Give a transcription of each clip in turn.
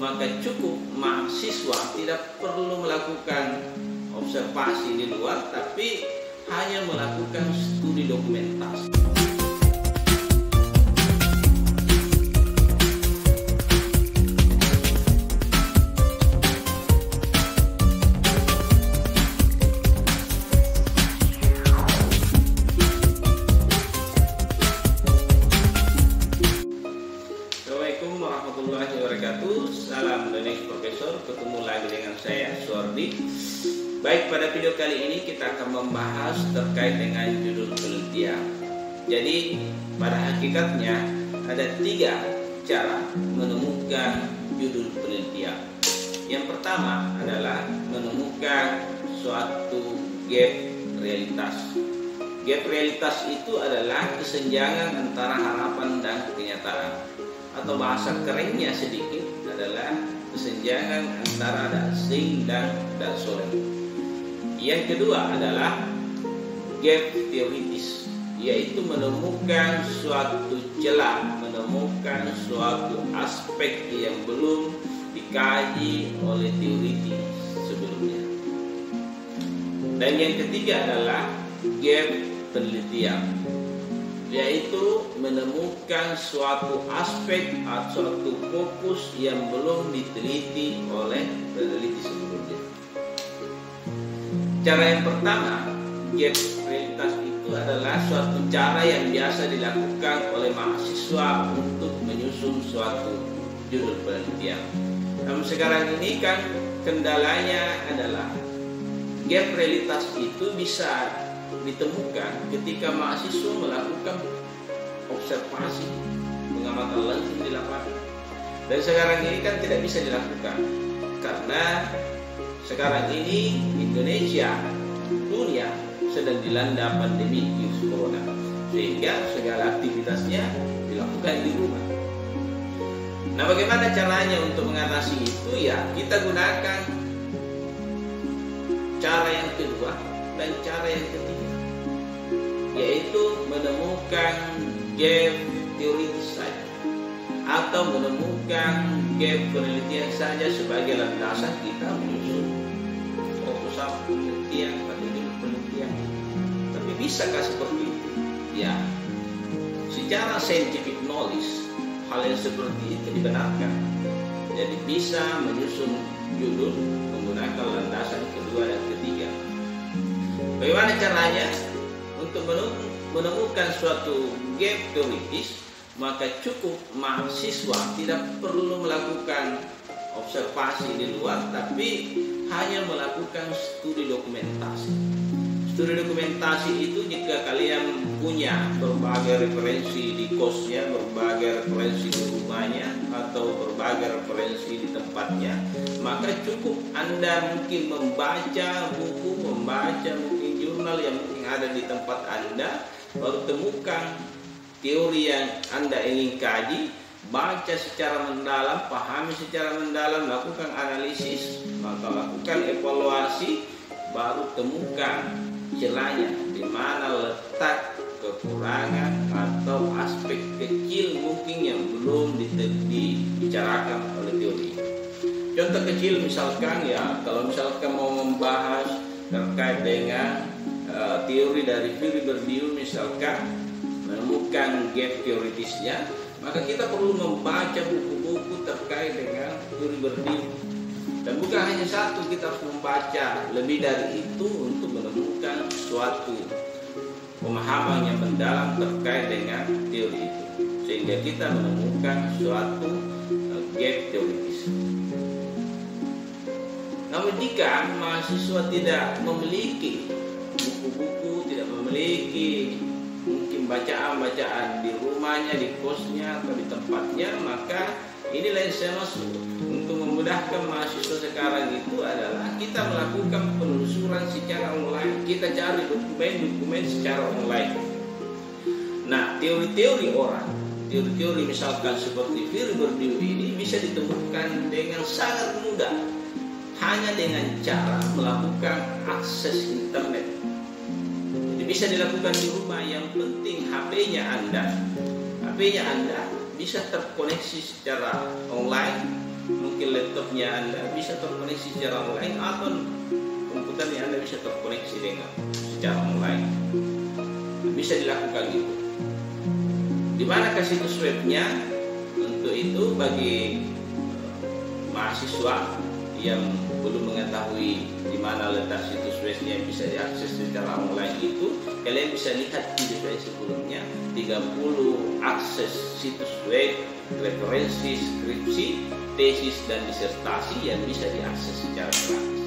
maka cukup mahasiswa tidak perlu melakukan observasi di luar, tapi hanya melakukan studi dokumentasi. Assalamualaikum warahmatullahi wabarakatuh. Salam dari Profesor, ketemu lagi dengan saya Suardi. Baik, pada video kali ini kita akan membahas terkait dengan judul penelitian. Jadi pada hakikatnya ada 3 cara menemukan judul penelitian. Yang pertama adalah menemukan suatu gap realitas. Gap realitas itu adalah kesenjangan antara harapan dan kenyataan, atau bahasa kerennya sedikit adalah kesenjangan antara dasing dan dasori. Yang kedua adalah gap teoritis, yaitu menemukan suatu celah, menemukan suatu aspek yang belum dikaji oleh teori sebelumnya. Dan yang ketiga adalah gap penelitian, yaitu menemukan suatu aspek atau suatu fokus yang belum diteliti oleh peneliti sebelumnya. Cara yang pertama, gap realitas itu adalah suatu cara yang biasa dilakukan oleh mahasiswa untuk menyusun suatu judul penelitian. Namun sekarang ini kan kendalanya adalah gap realitas itu bisa ditemukan ketika mahasiswa melakukan observasi, pengamatan langsung di lapangan. Dan sekarang ini kan tidak bisa dilakukan karena sekarang ini Indonesia, dunia sedang dilanda pandemi virus corona, sehingga segala aktivitasnya dilakukan di rumah. Nah, bagaimana caranya untuk mengatasi itu? Ya, kita gunakan cara yang kedua dan cara yang ketiga, yaitu menemukan gap teoritis saja atau menemukan gap penelitian saja sebagai landasan kita menyusun proposal penelitian atau judul penelitian. Tapi bisakah seperti itu? Ya, secara scientific knowledge hal yang seperti itu dibenarkan. Jadi bisa menyusun judul menggunakan landasan kedua dan ketiga. Bagaimana caranya? Untuk menemukan suatu gap teoritis, maka cukup mahasiswa tidak perlu melakukan observasi di luar, tapi hanya melakukan studi dokumentasi. Studi dokumentasi itu jika kalian punya berbagai referensi di kosnya, berbagai referensi di rumahnya, atau berbagai referensi di tempatnya, maka cukup Anda mungkin membaca buku, membaca mungkin jurnal yang mungkin ada di tempat Anda, baru temukan teori yang Anda ingin kaji, baca secara mendalam, pahami secara mendalam, lakukan analisis, maka lakukan evaluasi, baru temukan celahnya, di mana letak kekurangan atau aspek kecil mungkin yang belum dibicarakan oleh teori. Contoh kecil misalkan, ya kalau misalkan mau membahas terkait dengan teori dari Filiberdium, misalkan menemukan gap teoritisnya, maka kita perlu membaca buku-buku terkait dengan Filiberdium. Dan bukan hanya satu, kita harus membaca lebih dari itu untuk menemukan suatu pemahaman yang mendalam terkait dengan teori itu, sehingga kita menemukan suatu gap teoritis. Namun jika mahasiswa tidak memiliki buku-buku, tidak memiliki mungkin bacaan-bacaan di rumahnya, di kosnya, atau di tempatnya, maka inilah yang saya maksud. Untuk memudahkan mahasiswa sekarang itu adalah kita melakukan penelusuran secara online. Kita cari dokumen-dokumen secara online. Nah, teori-teori orang, teori-teori misalkan seperti Filiberdium ini bisa ditemukan dengan sangat mudah, hanya dengan cara melakukan akses internet. Jadi bisa dilakukan di rumah, yang penting HP-nya Anda bisa terkoneksi secara online, mungkin laptopnya Anda bisa terkoneksi secara online atau komputernya Anda bisa terkoneksi dengan secara online. Bisa dilakukan gitu. Di manakah situs webnya? Untuk itu bagi mahasiswa yang belum mengetahui di mana letak situs webnya yang bisa diakses secara online itu, kalian bisa lihat video saya sebelumnya 30 akses situs web, referensi, skripsi, tesis dan disertasi yang bisa diakses secara gratis.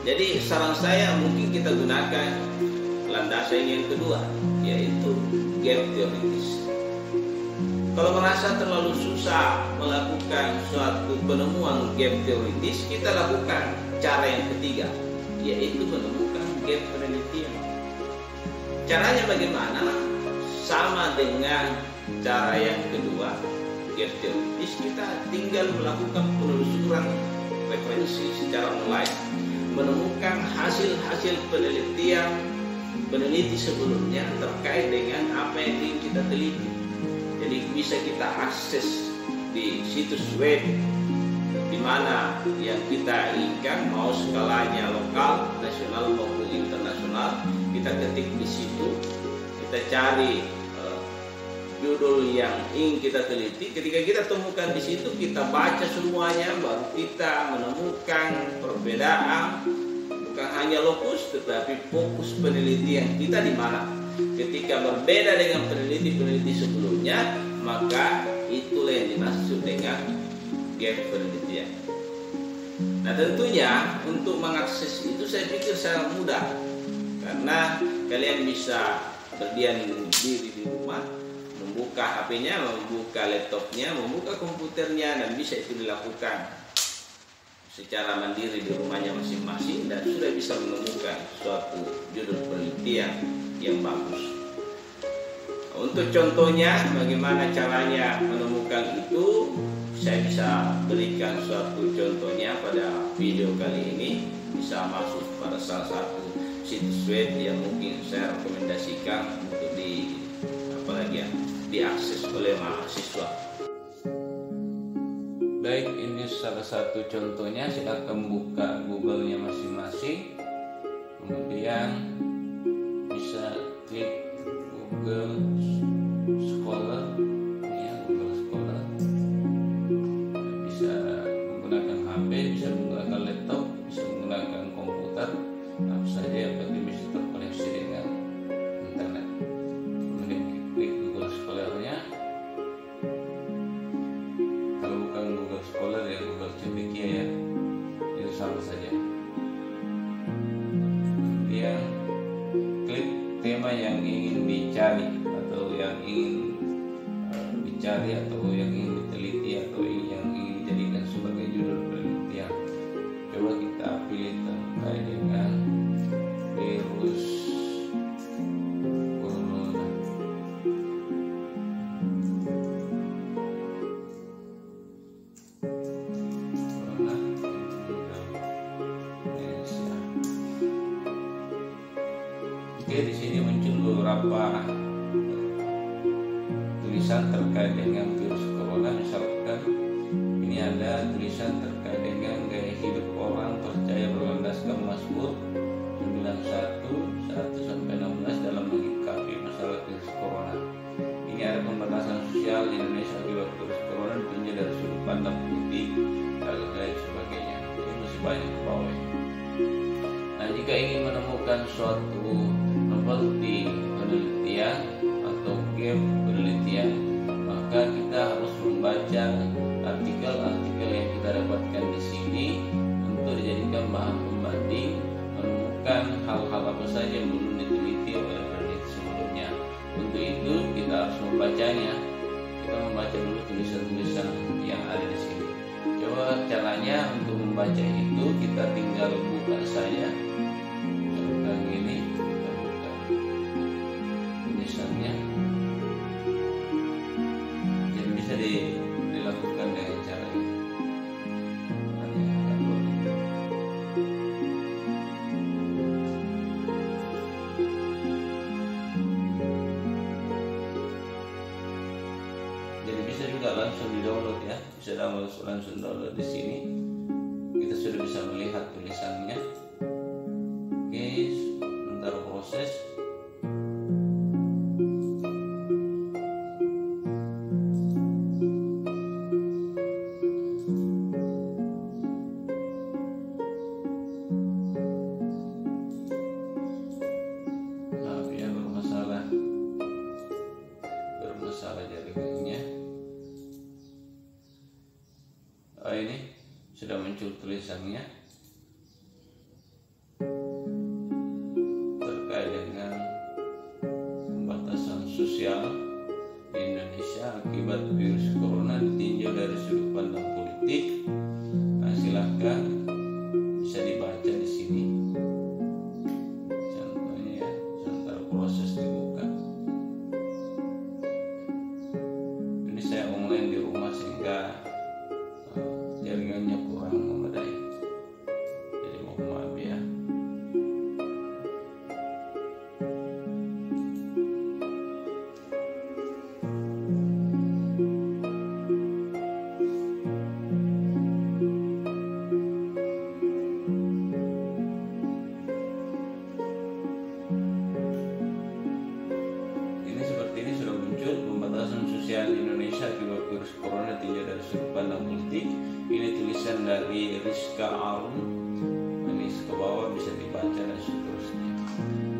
Jadi saran saya mungkin kita gunakan landasan yang kedua, yaitu gap teoritis. Kalau merasa terlalu susah melakukan suatu penemuan gap teoritis, kita lakukan cara yang ketiga, yaitu menemukan gap penelitian. Caranya bagaimana? Sama dengan cara yang kedua, gap teoritis, kita tinggal melakukan penelusuran referensi secara online, menemukan hasil-hasil peneliti sebelumnya terkait dengan apa yang ingin kita teliti. Jadi bisa kita akses di situs web di mana yang kita inginkan, mau skalanya lokal, nasional maupun internasional. Kita ketik di situ, kita cari judul yang ingin kita teliti. Ketika kita temukan di situ, kita baca semuanya, baru kita menemukan perbedaan, bukan hanya lokus tetapi fokus penelitian kita di mana. Ketika berbeda dengan peneliti-peneliti sebelumnya, maka itulah yang dimaksud dengan gap penelitian. Nah, tentunya untuk mengakses itu saya pikir sangat mudah, karena kalian bisa berdiam diri di rumah, membuka HP-nya, membuka laptopnya, membuka komputernya, dan bisa itu dilakukan secara mandiri di rumahnya masing-masing, dan sudah bisa menemukan suatu judul penelitian yang bagus. Untuk contohnya bagaimana caranya menemukan itu, saya bisa berikan suatu contohnya pada video kali ini. Bisa masuk pada salah satu situs web yang mungkin saya rekomendasikan untuk diakses oleh mahasiswa. Baik, ini salah satu contohnya. Silakan buka Google-nya masing-masing, kemudian bisa klik Google Scholar, ya, Google Scholar. Bisa menggunakan HP, bisa menggunakan laptop, bisa menggunakan komputer, apa saja yang penting bisa terkoneksi dengan internet. Kemudian klik Google Scholar-nya. Kalau bukan Google Scholar ya Google Cendekia ya, itu sama saja. Kemudian klik tema yang ingin dicari atau yang ingin dicari atau yang ingin diteliti atau yang ingin dijadikan sebagai judul penelitian. Coba kita pilih terkait dengan virus corona. Oke, di sini muncul beberapa tulisan terkait dengan virus corona. Misalkan ini ada tulisan terkait dengan gaya hidup orang percaya berlandaskan Mazmur 91 1-16 dalam menyikapi masalah virus corona. Ini ada pembatasan sosial di Indonesia akibat virus corona, ditinjau dari sudut pandang politik dan lain sebagainya. Ini masih banyak ke bawah. Nah, jika ingin menemukan suatu novelty penelitian atau gap penelitian, maka kita harus membaca artikel-artikel yang kita dapatkan di sini untuk dijadikan bahan pembanding, menemukan hal-hal apa saja yang belum diteliti oleh peneliti sebelumnya. Untuk itu kita harus membacanya. Kita membaca dulu tulisan-tulisan yang ada di sini. Coba caranya untuk membaca itu, kita tinggal buka saja. Misalkan ini, kita buka tulisannya. Jadi bisa dilakukan dengan cara ini. Jadi bisa juga langsung di download ya, bisa sedang langsung download di sini. Kita sudah bisa melihat tulisannya. Oke, sebentar proses. Bermasalah jaringannya. Oh, ini sudah muncul tulisannya terkait dengan pembatasan sosial di Indonesia akibat virus corona ditinjau dari sudut pandang politik. Nah, silahkan bisa dibaca di sini. Contohnya ya, sebentar proses dibuka. Ini saya online di rumah sehingga jaringannya kurang memadai, jadi mohon maaf ya. Ini seperti ini sudah muncul pembatasan sosial di Indonesia akibat virus corona tinjau dari sudut pandang politik. Ini tulisan dari Rizka Arun. Ini ke bawah bisa dibaca dan seterusnya.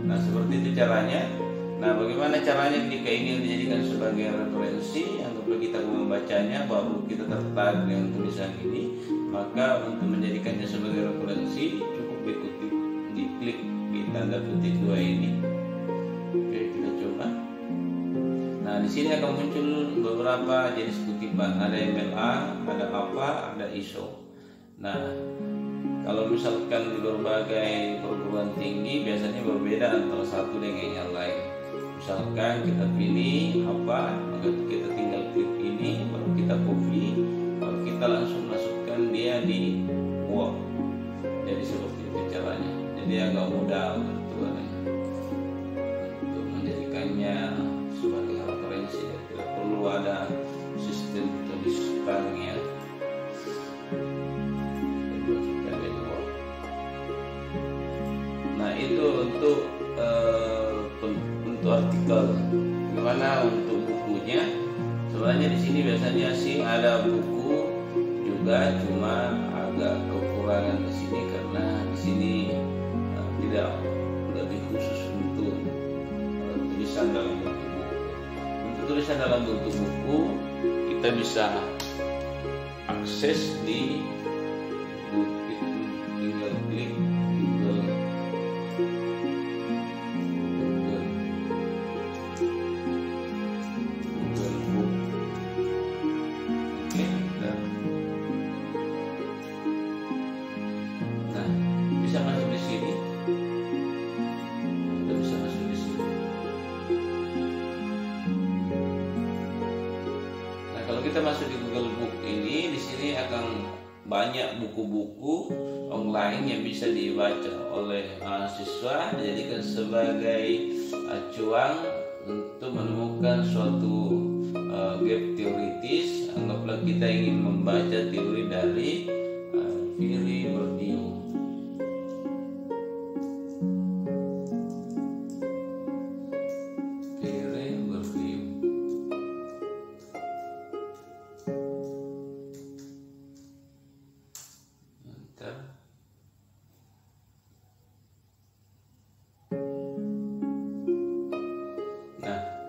Nah, seperti itu caranya. Nah, bagaimana caranya jika ingin dijadikan sebagai referensi? Anggaplah kita membacanya baru kita tertarik dengan tulisan ini, maka untuk menjadikannya sebagai referensi cukup diklik di tanda petik 2 ini. Oke, kita coba. Nah, di sini akan muncul beberapa jenis kutipan. Ada MLA, ada APA, ada ISO. Nah, kalau misalkan di berbagai perguruan tinggi biasanya berbeda antara satu dengan yang lain. Misalkan kita pilih apa, maka kita tinggal klik ini, baru kita copy, baru kita langsung masukkan dia di Word. Jadi seperti itu caranya. Jadi agak mudah untuk menjadikannya sebagai referensi. Tidak perlu ada sistem tulisannya. Nah, itu untuk artikel. Gimana untuk bukunya? Sebenarnya di sini biasanya sih ada buku juga, cuma agak kekurangan di sini karena di sini tidak lebih khusus untuk tulisan dalam bentuk buku. Untuk tulisan dalam bentuk buku kita bisa akses di buku, tinggal klik Google Book. Oke, nah bisa masuk di sini. Kita bisa masuk di sini. Nah, kalau kita masuk di Google Book ini, di sini akan banyak buku-buku online yang bisa dibaca oleh mahasiswa, dijadikan sebagai acuan untuk menemukan suatu gap teoritis. Anggaplah kita ingin membaca teori dari Fili Bordiu.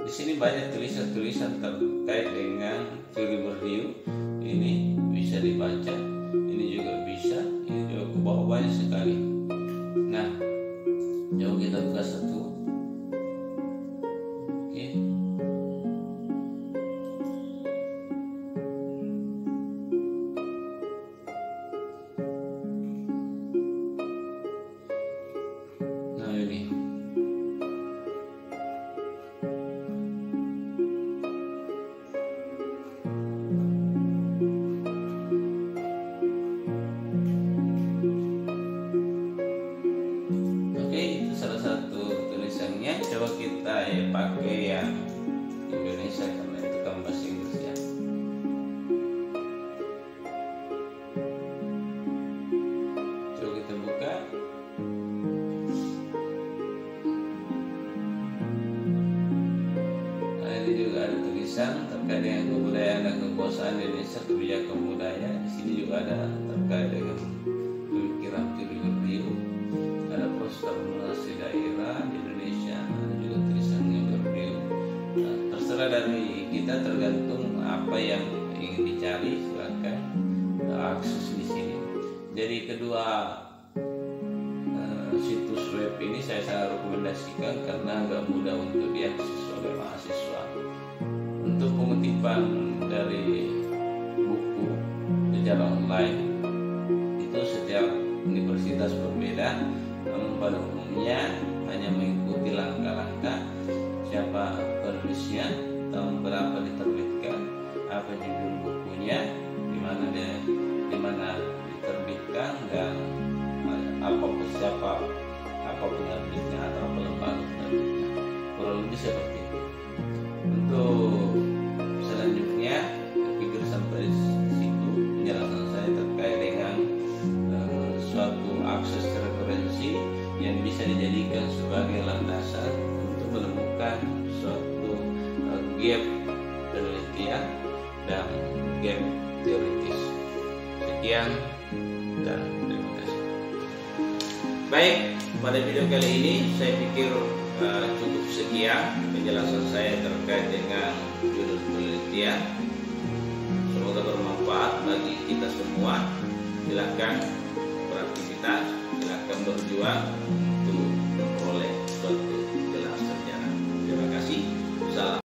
Di sini banyak tulisan-tulisan terkait dengan Fili Bordiu. Ini bisa dibaca, ini juga bisa, ini juga ke bawah banyak sekali. Nah, coba kita buka satu. Oke. Nah, ini. tulisan terkait dengan kebudayaan dan kekuasaan Indonesia, kebijakan budaya. Di sini juga ada terkait dengan pemikiran Theodor Rieu, ada prostamulasi daerah di Indonesia, ada juga tulisan Theodor Rieu. Nah, terserah dari kita, tergantung apa yang ingin dicari, silakan akses di sini. Jadi kedua situs web ini saya sangat rekomendasikan karena agak mudah untuk diakses oleh mahasiswa. Untuk pengutipan dari buku secara online itu setiap universitas berbeda, namun pada umumnya hanya mengikuti langkah-langkah siapa penulisnya, tahun berapa diterbitkan, apa judul bukunya, di mana diterbitkan, dan apa penerbitnya atau apa lembaga penerbitnya. Kurang lebih seperti itu. Untuk selanjutnya, saya pikir sampai situ penjelasan saya terkait dengan suatu akses referensi yang bisa dijadikan sebagai landasan untuk menemukan suatu gap penelitian dan gap teoritis. Sekian dan terima kasih. Baik, pada video kali ini saya pikir cukup sekian penjelasan saya terkait dengan judul penelitian. Semoga bermanfaat bagi kita semua. Silakan beraktivitas, silakan berjuang